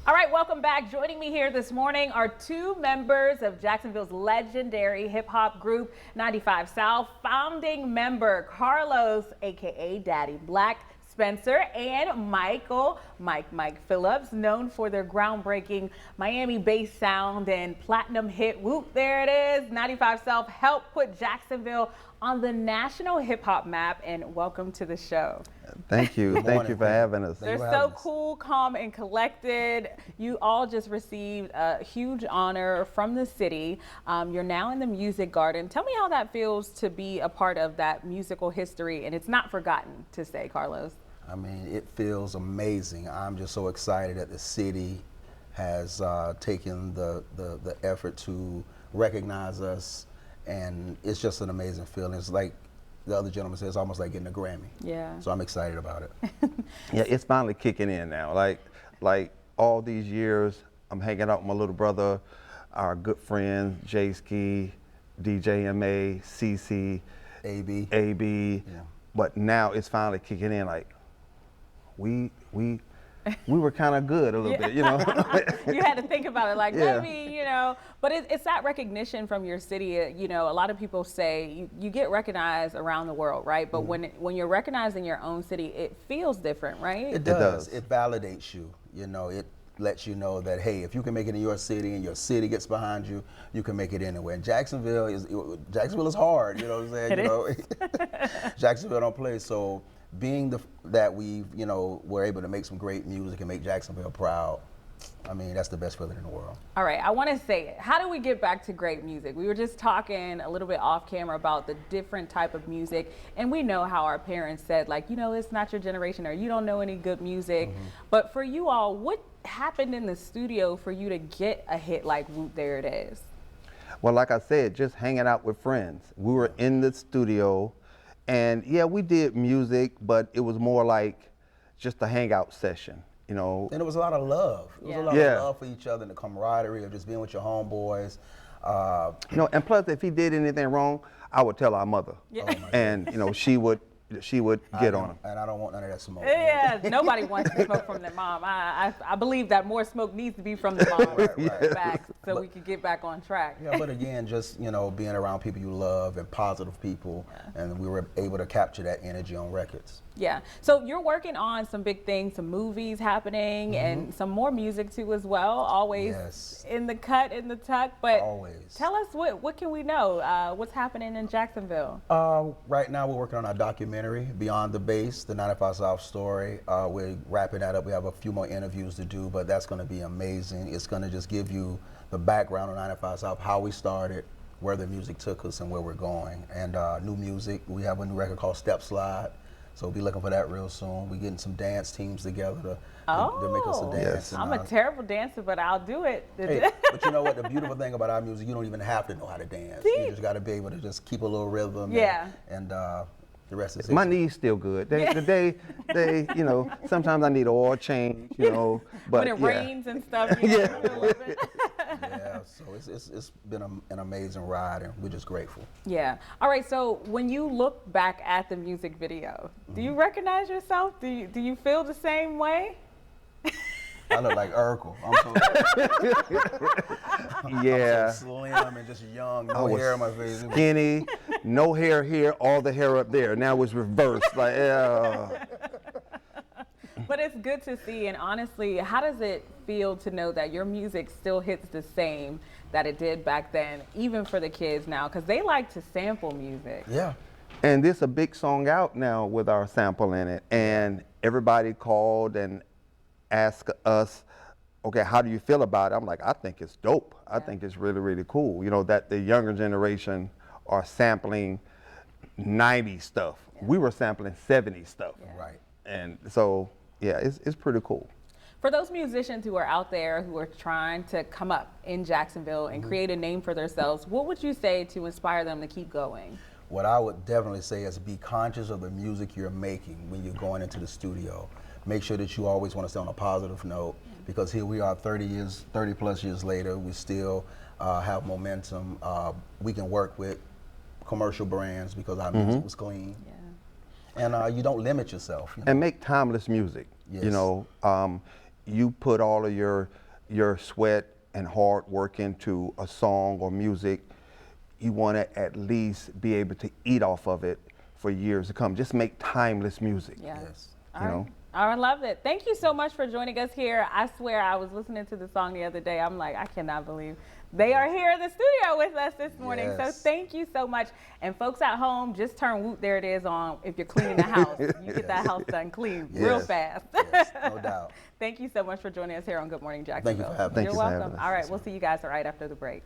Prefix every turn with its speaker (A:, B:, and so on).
A: All right, welcome back. Joining me here this morning are two members of Jacksonville's legendary hip hop group 95 South, founding member Carlos, aka Daddy Black Spencer, and Mike Phillips, known for their groundbreaking Miami-based sound and platinum hit Whoop, there it is. 95 South helped put Jacksonville on the national hip hop map, and welcome to the show.
B: Thank you. Thank you for having us.
A: They're so cool, calm, and collected. You all just received a huge honor from the city. You're now in the Music Garden. Tell me how that feels to be a part of that musical history, and it's not forgotten, to say, Carlos.
C: I mean, it feels amazing. I'm just so excited that the city has taken the effort to recognize us, and it's just an amazing feeling. It's like the other gentleman said, it's almost like getting a Grammy.
A: Yeah.
C: So I'm excited about it.
B: Yeah, it's finally kicking in now. Like all these years, I'm hanging out with my little brother, our good friends, J Ski, DJ MA, CC, AB. Yeah. But now it's finally kicking in. Like we were kind of good a little bit, you know.
A: You had to think about it, like,
B: yeah.
A: Maybe, you know. But it's that recognition from your city. You know, a lot of people say you get recognized around the world, right? But when you're recognized in your own city, it feels different, right?
C: It does. It validates you. You know, it lets you know that, hey, if you can make it in your city and your city gets behind you, you can make it anywhere. And Jacksonville is hard, you know what I'm saying? Jacksonville don't play. So being that we're able to make some great music and make Jacksonville proud, I mean, that's the best feeling in the world.
A: All right, I want to say it. How do we get back to great music? We were just talking a little bit off camera about the different type of music, and we know how our parents said, like, you know, it's not your generation, or you don't know any good music. But for you all, what happened in the studio for you to get a hit like Whoop, There It Is?
B: Well, like I said, just hanging out with friends. We were in the studio, and yeah, we did music, but it was more like just a hangout session. You know,
C: and it was a lot of love. It was a lot of love for each other, and the camaraderie of just being with your homeboys.
B: You know, and plus, if he did anything wrong, I would tell our mother, and you know, she would get on him.
C: And I don't want none of that smoke.
A: Yeah, nobody wants to smoke from their mom. I believe that more smoke needs to be from the mom, back, so we can get back on track.
C: Yeah, but again, just being around people you love and positive people, and we were able to capture that energy on records.
A: Yeah. So you're working on some big things, some movies happening, and some more music too as well. Always in the cut, in the tuck. But
C: always.
A: Tell us what can we know? What's happening in Jacksonville?
C: Right now we're working on our documentary, Beyond the Bass, the 95 South story. We're wrapping that up. We have a few more interviews to do, but that's going to be amazing. It's going to just give you the background of 95 South, how we started, where the music took us, and where we're going. And new music. We have a new record called Step Slide. So we'll be looking for that real soon. We're getting some dance teams together to make us a dance.
A: I'm a terrible dancer, but I'll do it.
C: Hey, but you know what? The beautiful thing about our music, you don't even have to know how to dance. You just got to be able to just keep a little rhythm. And the rest is
B: my knees still good. They you know, sometimes I need an oil change, you know. But
A: when it rains and stuff.
C: Yeah, so it's been an amazing ride, and we're just grateful.
A: Yeah. All right. So when you look back at the music video, do you recognize yourself? Do you feel the same way?
C: I look like Urkel. I'm so slim and just young, no hair on my face.
B: Skinny, no hair here, all the hair up there. Now it's reversed. Like,
A: But it's good to see, and honestly, how does it feel to know that your music still hits the same that it did back then, even for the kids now, because they like to sample music.
C: Yeah.
B: And there's a big song out now with our sample in it, and everybody called and asked us, okay, how do you feel about it? I'm like, I think it's dope. I think it's really, really cool. You know, that the younger generation are sampling 90s stuff. We were sampling 70s stuff.
C: Right.
B: And so, yeah, it's pretty cool.
A: For those musicians who are out there who are trying to come up in Jacksonville and create a name for themselves, what would you say to inspire them to keep going?
C: What I would definitely say is be conscious of the music you're making when you're going into the studio. Make sure that you always want to stay on a positive note, because here we are 30 plus years later, we still have momentum. We can work with commercial brands because our music was clean. And you don't limit yourself. You know?
B: And make timeless music.
C: Yes.
B: You know, you put all of your sweat and hard work into a song or music, you want to at least be able to eat off of it for years to come. Just make timeless music.
C: Yes.
A: All right. I love it. Thank you so much for joining us here. I swear I was listening to the song the other day. I'm like, I cannot believe they are here in the studio with us this morning.
C: Yes.
A: So thank you so much. And folks at home, just turn Whoop There It Is on if you're cleaning the house. You get that house done clean real fast.
C: Yes, no doubt.
A: Thank you so much for joining us here on Good Morning Jacksonville.
C: Thank you for having me.
A: You're
B: Thank you for
A: welcome.
B: having us.
A: All right, we'll see you guys right after the break.